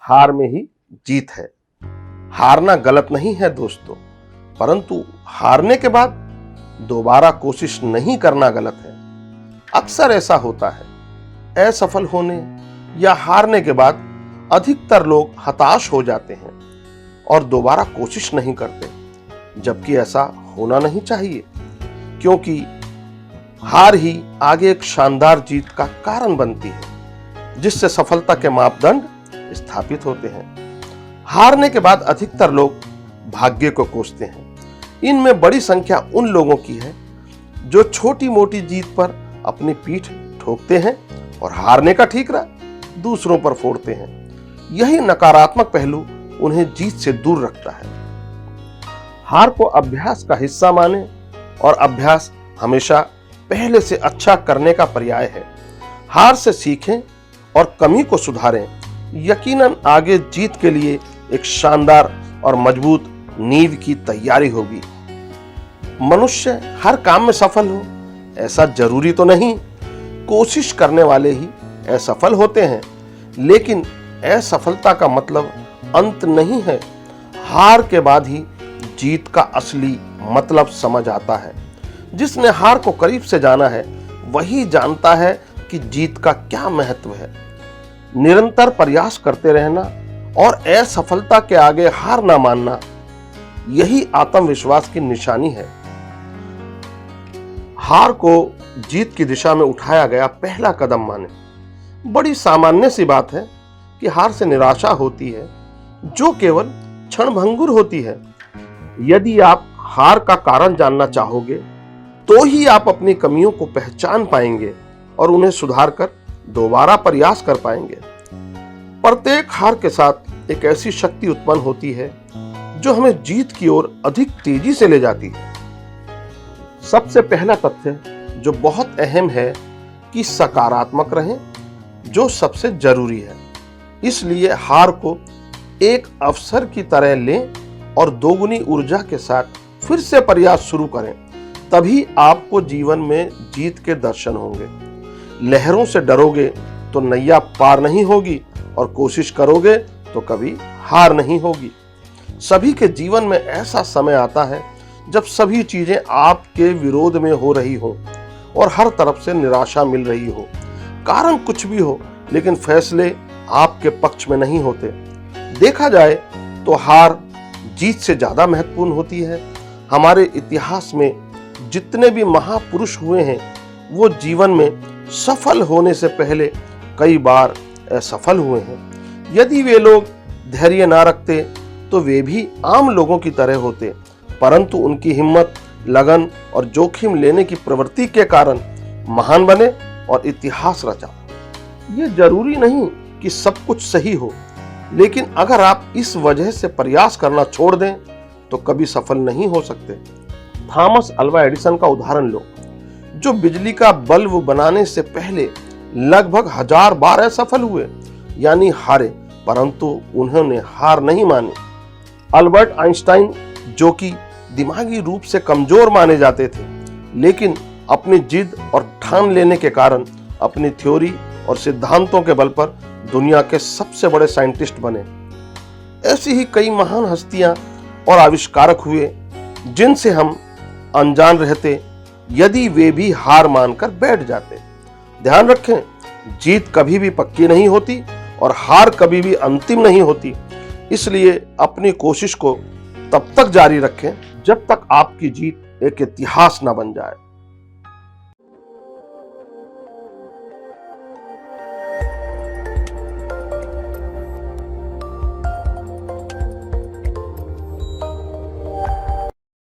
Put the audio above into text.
हार में ही जीत है। हारना गलत नहीं है दोस्तों, परंतु हारने के बाद दोबारा कोशिश नहीं करना गलत है। अक्सर ऐसा होता है, असफल होने या हारने के बाद अधिकतर लोग हताश हो जाते हैं और दोबारा कोशिश नहीं करते, जबकि ऐसा होना नहीं चाहिए, क्योंकि हार ही आगे एक शानदार जीत का कारण बनती है, जिससे सफलता के मापदंड स्थापित होते हैं। हारने के बाद अधिकतर लोग भाग्य को कोसते हैं। इनमें बड़ी संख्या उन लोगों की है जो छोटी मोटी जीत पर अपनी पीठ ठोकते हैं और हारने का ठीकरा दूसरों पर फोड़ते हैं। यही नकारात्मक पहलू उन्हें जीत से दूर रखता है। हार को अभ्यास का हिस्सा माने और अभ्यास हमेशा पहले से अच्छा करने का पर्याय है। हार से सीखें और कमी को सुधारें। यकीनन आगे जीत के लिए एक शानदार और मजबूत नींव की तैयारी होगी। मनुष्य हर काम में सफल हो ऐसा जरूरी तो नहीं। कोशिश करने वाले ही असफल होते हैं, लेकिन असफलता का मतलब अंत नहीं है। हार के बाद ही जीत का असली मतलब समझ आता है। जिसने हार को करीब से जाना है वही जानता है कि जीत का क्या महत्व है। निरंतर प्रयास करते रहना और असफलता के आगे हार ना मानना, यही आत्मविश्वास की निशानी है। हार को जीत की दिशा में उठाया गया पहला कदम माने। बड़ी सामान्य सी बात है कि हार से निराशा होती है, जो केवल क्षणभंगुर होती है। यदि आप हार का कारण जानना चाहोगे तो ही आप अपनी कमियों को पहचान पाएंगे और उन्हें सुधार कर दोबारा प्रयास कर पाएंगे। प्रत्येक हार के साथ एक ऐसी शक्ति उत्पन्न होती है जो हमें जीत की ओर अधिक तेजी से ले जाती है। सबसे पहला तथ्य जो बहुत अहम है कि सकारात्मक रहें, जो सबसे जरूरी है। इसलिए हार को एक अवसर की तरह लें और दोगुनी ऊर्जा के साथ फिर से प्रयास शुरू करें। तभी आपको जीवन में जीत के दर्शन होंगे। लहरों से डरोगे तो नैया पार नहीं होगी और कोशिश करोगे तो कभी हार नहीं होगी। सभी के जीवन में ऐसा समय आता है जब सभी चीजें आपके विरोध में हो रही हो और हर तरफ से निराशा मिल रही हो। कारण कुछ भी हो, लेकिन फैसले आपके पक्ष में नहीं होते। देखा जाए तो हार जीत से ज्यादा महत्वपूर्ण होती है। हमारे इतिहास में जितने भी महापुरुष हुए हैं, वो जीवन में सफल होने से पहले कई बार असफल हुए हैं। यदि वे लोग धैर्य ना रखते तो वे भी आम लोगों की तरह होते, परंतु उनकी हिम्मत, लगन और जोखिम लेने की प्रवृत्ति के कारण महान बने और इतिहास रचा। ये जरूरी नहीं कि सब कुछ सही हो, लेकिन अगर आप इस वजह से प्रयास करना छोड़ दें तो कभी सफल नहीं हो सकते। थॉमस अल्वा एडिसन का उदाहरण लो, जो बिजली का बल्ब बनाने से पहले लगभग 1000 बार असफल हुए, यानी हारे, परंतु उन्होंने हार नहीं मानी। अल्बर्ट आइंस्टाइन, जो कि दिमागी रूप से कमजोर माने जाते थे, लेकिन अपनी जिद और ठान लेने के कारण अपनी थ्योरी और सिद्धांतों के बल पर दुनिया के सबसे बड़े साइंटिस्ट बने। ऐसी ही कई महान हस्तियां और आविष्कारक हुए जिनसे हम अनजान रहते यदि वे भी हार मानकर बैठ जाते। ध्यान रखें, जीत कभी भी पक्की नहीं होती और हार कभी भी अंतिम नहीं होती। इसलिए अपनी कोशिश को तब तक जारी रखें जब तक आपकी जीत एक इतिहास न बन जाए।